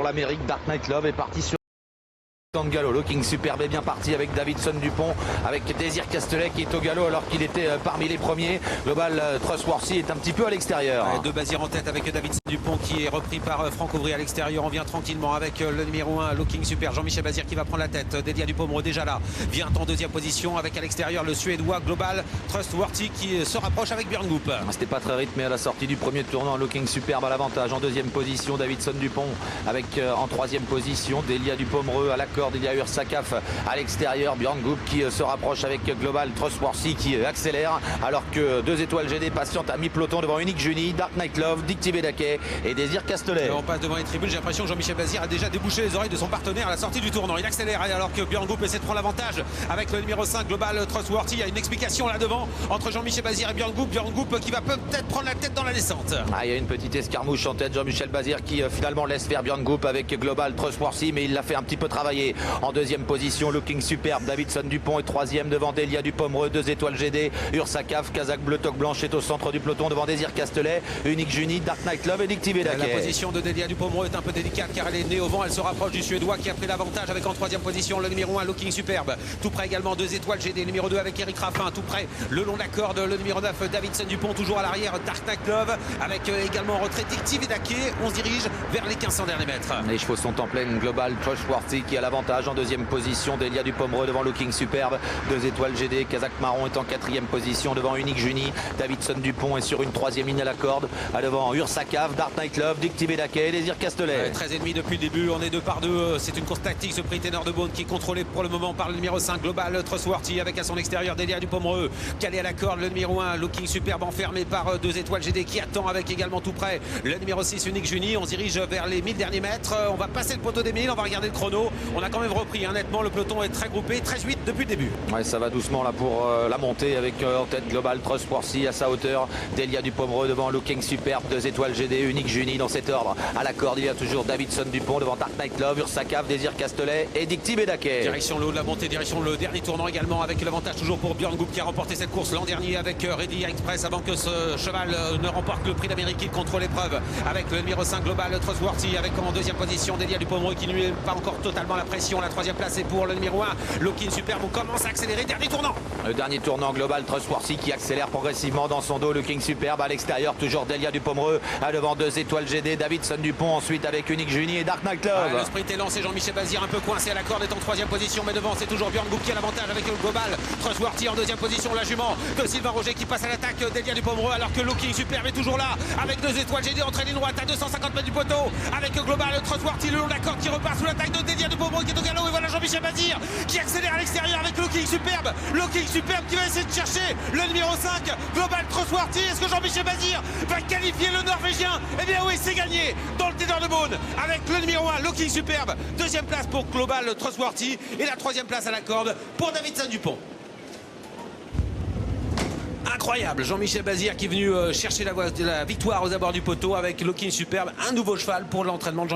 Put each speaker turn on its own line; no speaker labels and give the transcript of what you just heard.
l'Amérique. Dark Knight Love est parti sur galop. Looking Superbe est bien parti avec Davidson Dupont, avec Désir Castelet qui est au galop alors qu'il était parmi les premiers. Global Trustworthy est un petit peu à l'extérieur.
Deux Bazir en tête avec Davidson Dupont qui est repris par Franck Auvry à l'extérieur. On vient tranquillement avec le numéro 1 Looking Super, Jean-Michel Bazir qui va prendre la tête. Dédia Dupont déjà là, vient en deuxième position avec à l'extérieur le Suédois Global Trustworthy qui se rapproche avec Björn Goop.
C'était pas très rythmé à la sortie du premier tournant. Looking Superbe à l'avantage. En deuxième position Davidson Dupont avec en troisième position Délia Dupomereux à la corde. Il y a Ursakaf à l'extérieur. Björn Goop qui se rapproche avec Global Trustworthy qui accélère alors que 2 étoiles GD patiente à mi-peloton devant Unique Juni, Dark Knight Love, Dictive Daquet et Désir Castelet.
On passe devant les tribunes. J'ai l'impression que Jean-Michel Bazir a déjà débouché les oreilles de son partenaire à la sortie du tournant. Il accélère alors que Björn Goop essaie de prendre l'avantage avec le numéro 5 Global Trustworthy. Il y a une explication là devant entre Jean-Michel Bazir et Björn Goop. Björn Goop qui va peut-être prendre la tête dans la descente.
Il y a une petite escarmouche en tête. Jean-Michel Bazir qui finalement laisse faire Björn Goop avec Global Trustworthy, mais il l'a fait un petit peu travailler. En deuxième position Looking Superbe, Davidson Dupont est troisième devant Délia Dupomereux, 2 étoiles GD. Ursakaf, Kazakh Bleu Toque Blanche est au centre du peloton devant Désir Castelet, Unique Juni, Dark Knight Love et Dictive Daquet.
La position de Délia Dupomereux est un peu délicate car elle est née au vent. Elle se rapproche du Suédois qui a pris l'avantage avec en troisième position le numéro 1 Looking Superbe. Tout près également 2 étoiles GD, numéro 2 avec Eric Raffin. Tout près le long de la corde le numéro 9 Davidson Dupont, toujours à l'arrière Dark Knight Love avec également en retrait Dictive Daquet. On se dirige vers les 1500 derniers mètres.
Les chevaux sont en pleine. Global Trustworthy qui a l'avantage en deuxième position. Délia Dupomereux devant Looking Superbe, 2 étoiles GD. Kazakh Marron est en quatrième position devant Unique Juni. Davidson Dupont est sur une troisième ligne à la corde. Devant Ursakaf, Dark Knight Love, Dictive Daquet et Désir Castelet.
13,5 depuis le début. On est 2 par 2. C'est une course tactique ce prix Ténor de Beaune qui est contrôlé pour le moment par le numéro 5 Global Trustworthy avec à son extérieur Délia Dupomereux calé à la corde. Le numéro 1 Looking Superbe enfermé par 2 étoiles GD qui attend avec également tout près le numéro 6 Unique Juni. On se dirige vers les 1000 derniers mètres. On va passer le poteau des 1000. On va regarder le chrono. On a quand même repris nettement. Le peloton est très groupé. 13-8 depuis le début.
Ouais, ça va doucement là pour la montée avec en tête Global Trustworthy à sa hauteur. Délia Dupomereux devant Looking Superbe, 2 étoiles GD, Unique Juni dans cet ordre. À la corde, il y a toujours Davidson Dupont devant Dark Knight Love, Ursakaf, Désir Castelet et Dictive Daquet.
Direction le haut de la montée, direction le dernier tournant également avec l'avantage toujours pour Björn Goop qui a remporté cette course l'an dernier avec Ready Express avant que ce cheval ne remporte le prix d'Amérique. Il contrôle l'épreuve avec le numéro 5 Global Trustworthy avec en deuxième position Délia Dupomereux qui ne lui met pas encore totalement la pression. La troisième place est pour le numéro 1 Looking Superbe. On commence à accélérer. Dernier tournant.
Le dernier tournant Global Trustworthy qui accélère progressivement dans son dos. Looking Superbe à l'extérieur, toujours Délia Dupomereux devant 2 étoiles GD, Davidson Dupont ensuite avec Unique Juni et Dark Knight Love.
Le sprint est lancé. Jean-Michel Bazir un peu coincé à la corde est en troisième position, mais devant c'est toujours Björn Goop qui a l'avantage avec le Global Trustworthy en deuxième position. La jument de Sylvain Roger qui passe à l'attaque Délia Dupomereux alors que Looking Superbe est toujours là avec 2 étoiles GD entre ligne droite à 250 mètres du poteau avec Global Trustworthy le long de la corde qui repart sous l'attaque de Délia Dupomereux qui est au galop. Et voilà Jean-Michel Bazir qui accélère à l'extérieur avec Looking Superbe. Looking Superbe qui va essayer de chercher le numéro 5 Global Trustworthy. Est-ce que Jean-Michel Bazir va qualifier le Norvégien? Eh bien oui, c'est gagné dans le Ténor de Beaune avec le numéro 1 Looking Superbe. Deuxième place pour Global Trustworthy et la troisième place à la corde pour Davidson Dupont. Incroyable, Jean-Michel Bazir qui est venu chercher la victoire aux abords du poteau avec Looking Superbe, un nouveau cheval pour l'entraînement de Jean